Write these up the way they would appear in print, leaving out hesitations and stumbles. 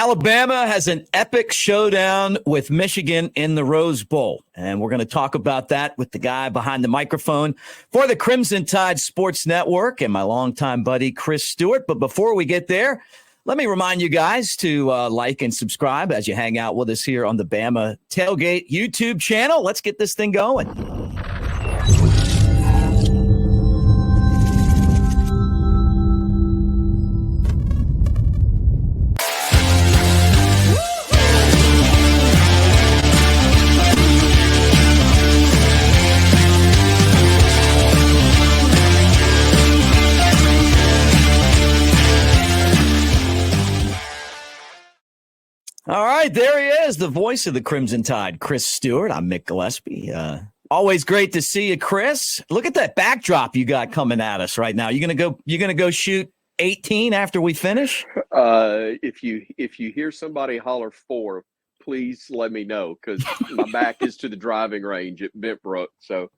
Alabama has an epic showdown with Michigan in the Rose Bowl, and we're going to talk about that with the guy behind the microphone for the Crimson Tide Sports Network and my longtime buddy, Chris Stewart. But before we get there, let me remind you guys to like and subscribe as you hang out with us here on the Bama Tailgate YouTube channel. Let's get this thing going. All right, there he is, the voice of the Crimson Tide, Chris Stewart. I'm Mike Gillispie. Always great to see you, Chris. Look at that backdrop you got coming at us right now. You're gonna go shoot 18 after we finish? If you hear somebody holler 4, please let me know, because my back is to the driving range at Bentbrook. So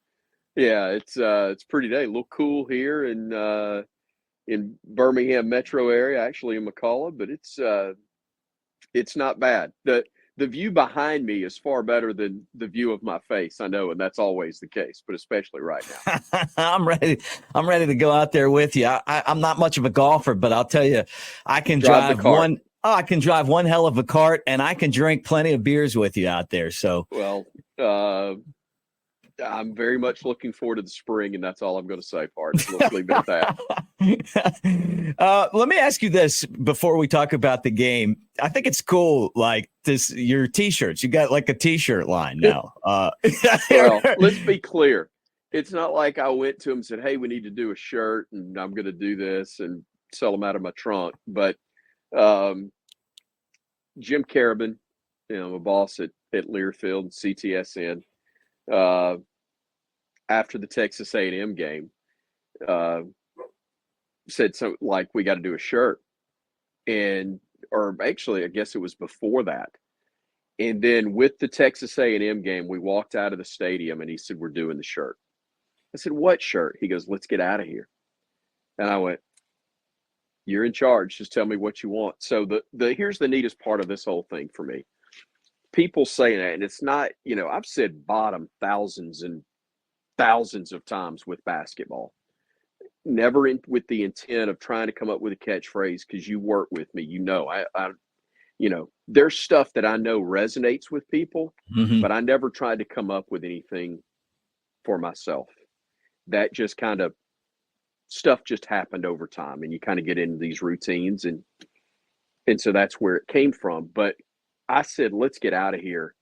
yeah, it's pretty day. A little cool here in Birmingham metro area, actually in McCullough, but it's not bad. The view behind me is far better than the view of my face. I know, and that's always the case, but especially right now. I'm ready to go out there with you. I'm not much of a golfer, but I'll tell you, I can drive one. Oh, I can drive one hell of a cart, and I can drink plenty of beers with you out there. So, well, I'm very much looking forward to the spring, and that's all I'm going to say, Pards. Let's leave it at that. Let me ask you this before we talk about the game. I think it's cool, like this, your T-shirts. You got like a T-shirt line now. Well, let's be clear. It's not like I went to him and said, "Hey, we need to do a shirt, and I'm going to do this and sell them out of my trunk." But Jim Carabin, my boss at Learfield and CTSN, after the Texas A&M game, said something like, "We got to do a shirt," or actually, I guess it was before that. And then with the Texas A&M game, we walked out of the stadium, and he said, "We're doing the shirt." I said, "What shirt?" He goes, "Let's get out of here." And I went, "You're in charge. Just tell me what you want." So here's the neatest part of this whole thing for me. People saying that, and it's not, I've said bottom thousands and thousands of times with basketball, never with the intent of trying to come up with a catchphrase, because you work with me, I there's stuff that I know resonates with people, but I never tried to come up with anything for myself. That just kind of stuff just happened over time, and you kind of get into these routines, and so that's where it came from. But I said, "Let's get out of here,"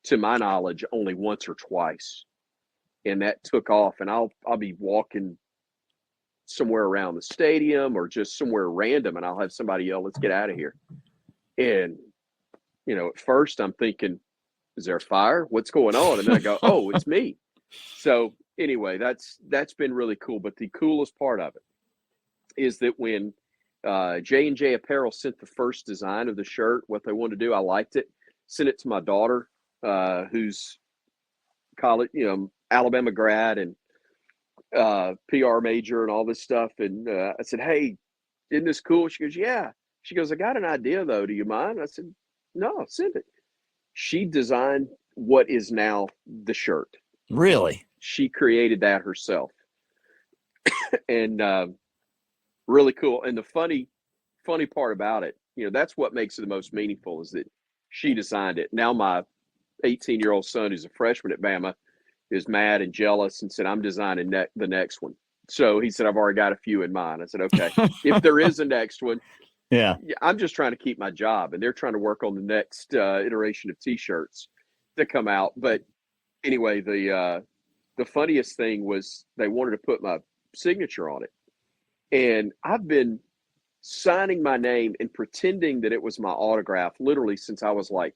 to my knowledge, only once or twice. And that took off, and I'll be walking somewhere around the stadium or just somewhere random, and I'll have somebody yell, "Let's get out of here." And, at first I'm thinking, is there a fire? What's going on? And then I go, "Oh, it's me." So anyway, that's been really cool. But the coolest part of it is that when J&J Apparel sent the first design of the shirt, what they wanted to do, I liked it, sent it to my daughter, who's college, Alabama grad and PR major and all this stuff. And I said, "Hey, isn't this cool?" She goes, "Yeah." She goes, "I got an idea though. Do you mind?" I said, "No, send it." She designed what is now the shirt. Really? She created that herself. And really cool. And the funny part about it, that's what makes it the most meaningful, is that she designed it. Now my 18-year-old son, who's a freshman at Bama, is mad and jealous and said, "I'm designing the next one." So he said, "I've already got a few in mind." I said, "Okay, if there is a next one." Yeah, I'm just trying to keep my job, and they're trying to work on the next iteration of T-shirts to come out. But anyway, the funniest thing was they wanted to put my signature on it. And I've been signing my name and pretending that it was my autograph literally since I was like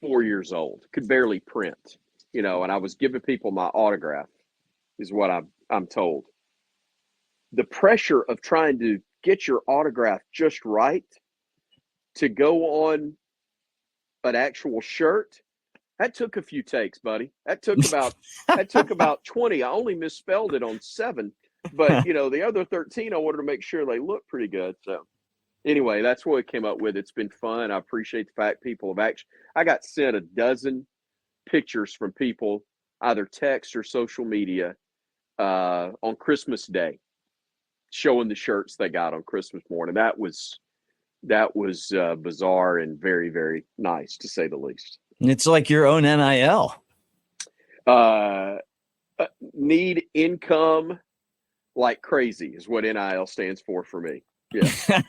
4 years old. Could barely print, and I was giving people my autograph, is what I'm told. The pressure of trying to get your autograph just right to go on an actual shirt, that took a few takes, buddy. That took about 20. I only misspelled it on 7, but the other 13, I wanted to make sure they looked pretty good. So Anyway, that's what we came up with. It's been fun. I appreciate the fact people have actually – I got sent a dozen pictures from people, either text or social media, on Christmas Day, showing the shirts they got on Christmas morning. That was bizarre and very, very nice, to say the least. It's like your own NIL. Need income like crazy is what NIL stands for me. Yeah.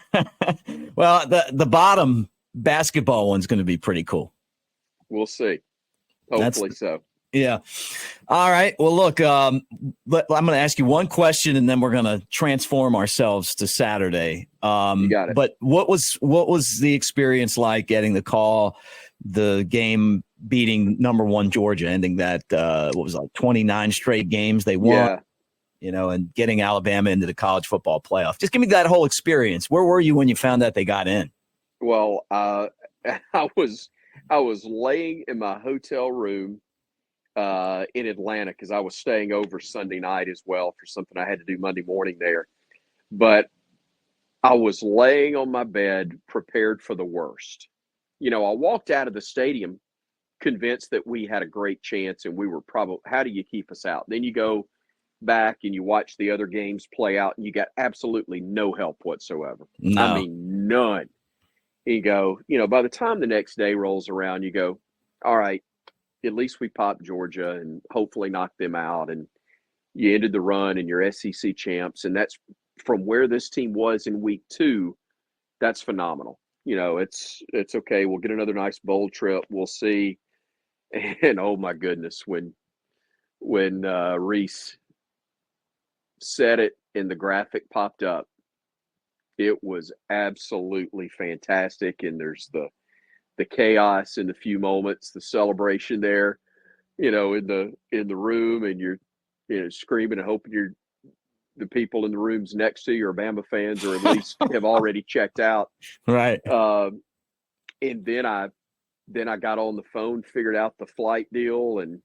Well, the bottom basketball one's going to be pretty cool. We'll see. Hopefully so. Yeah. All right. Well, look, I'm going to ask you one question, and then we're going to transform ourselves to Saturday. You got it. But what was the experience like getting the call, the game beating number 1 Georgia, ending that 29 straight games they won? Yeah. And getting Alabama into the college football playoff. Just give me that whole experience. Where were you when you found out they got in? Well, I was laying in my hotel room in Atlanta because I was staying over Sunday night as well for something I had to do Monday morning there. But I was laying on my bed prepared for the worst. I walked out of the stadium convinced that we had a great chance and we were probably – how do you keep us out? Then you go back and you watch the other games play out and you got absolutely no help whatsoever. No. I mean, none. You go, by the time the next day rolls around, you go, all right, at least we popped Georgia and hopefully knocked them out. And you ended the run and you're SEC champs. And that's from where this team was in week 2. That's phenomenal. It's okay. We'll get another nice bowl trip. We'll see. And oh my goodness, when Reese said it and the graphic popped up, it was absolutely fantastic. And there's the chaos in the few moments, the celebration there, in the room, and you're screaming and hoping the people in the rooms next to you are Bama fans or at least have already checked out. Right. And then I got on the phone, figured out the flight deal, and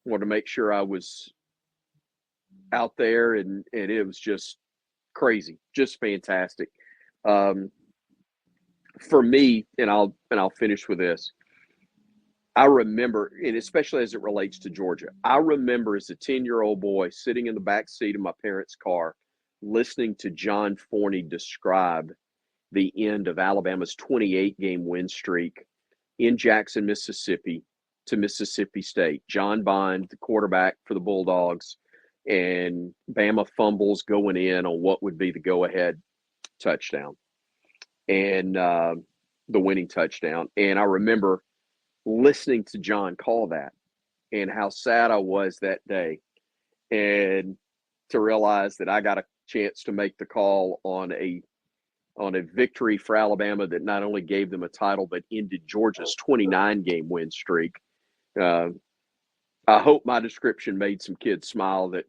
wanted to make sure I was out there, and it was just crazy, just fantastic. For me, and I'll finish with this. I remember, and especially as it relates to Georgia, I remember as a 10-year-old boy sitting in the back seat of my parents' car, listening to John Forney describe the end of Alabama's 28-game win streak in Jackson, Mississippi, to Mississippi State. John Bond, the quarterback for the Bulldogs, and Bama fumbles going in on what would be the go-ahead touchdown and the winning touchdown. And I remember listening to John call that and how sad I was that day, and to realize that I got a chance to make the call on a victory for Alabama that not only gave them a title but ended Georgia's 29-game win streak. I hope my description made some kids smile that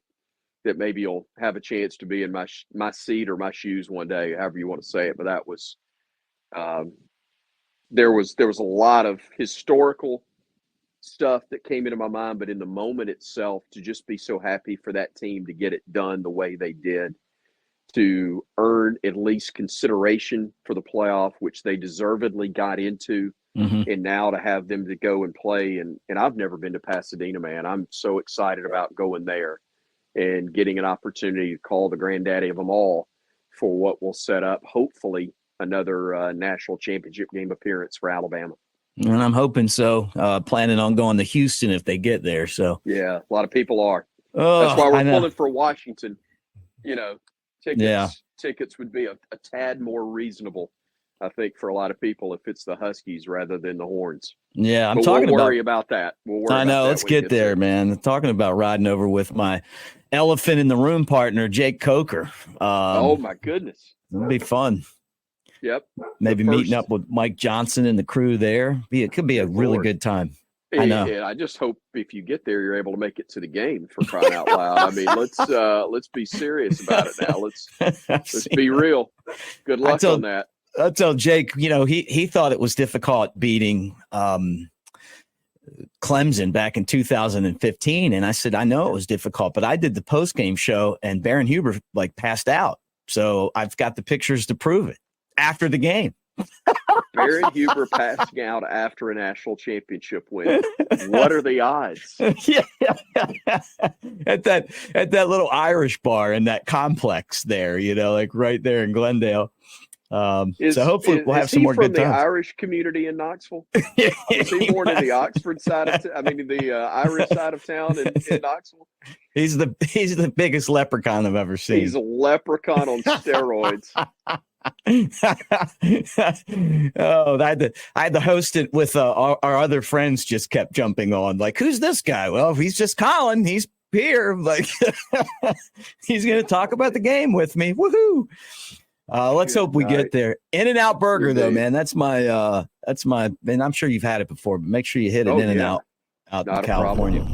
maybe you'll have a chance to be in my seat or my shoes one day, however you want to say it. But that was there was a lot of historical stuff that came into my mind, but in the moment itself, to just be so happy for that team to get it done the way they did, to earn at least consideration for the playoff, which they deservedly got into, and now to have them to go and play. And I've never been to Pasadena, man. I'm so excited about going there and getting an opportunity to call the granddaddy of them all for what will set up, hopefully, another national championship game appearance for Alabama. And I'm hoping so. Planning on going to Houston if they get there. So yeah, a lot of people are. Oh, that's why we're pulling for Washington. Tickets would be a tad more reasonable, I think, for a lot of people if it's the Huskies rather than the Horns. Yeah, we'll worry about that. I know. Let's get there, man. I'm talking about riding over with my elephant in the room partner, Jake Coker. Oh my goodness, it'll be fun. Yep. Maybe meeting up with Mike Johnson and the crew there. It could be a really good time. I know. And I just hope if you get there, you're able to make it to the game, for crying out loud. I mean, let's be serious about it now. Let's be real. Good luck on that. I tell Jake, he thought it was difficult beating Clemson back in 2015. And I said, I know it was difficult, but I did the post-game show and Baron Huber passed out. So I've got the pictures to prove it. after the game. Baron Huber passing out after a national championship win. What are the odds? Yeah. At that little Irish bar in that complex there, like right there in Glendale. So hopefully we'll have some more good times. Is he from the Irish community in Knoxville? Is he born in the Oxford side of the Irish side of town in Knoxville? He's the biggest leprechaun I've ever seen. He's a leprechaun on steroids. Oh, I had to host it with our other friends. Just kept jumping on, like, who's this guy? Well, he's just Colin. He's here, like he's going to talk about the game with me. Woohoo! Let's hope we get there. In-N-Out Burger, though, man. That's my. And I'm sure you've had it before, but make sure you hit it In-N-Out out in California.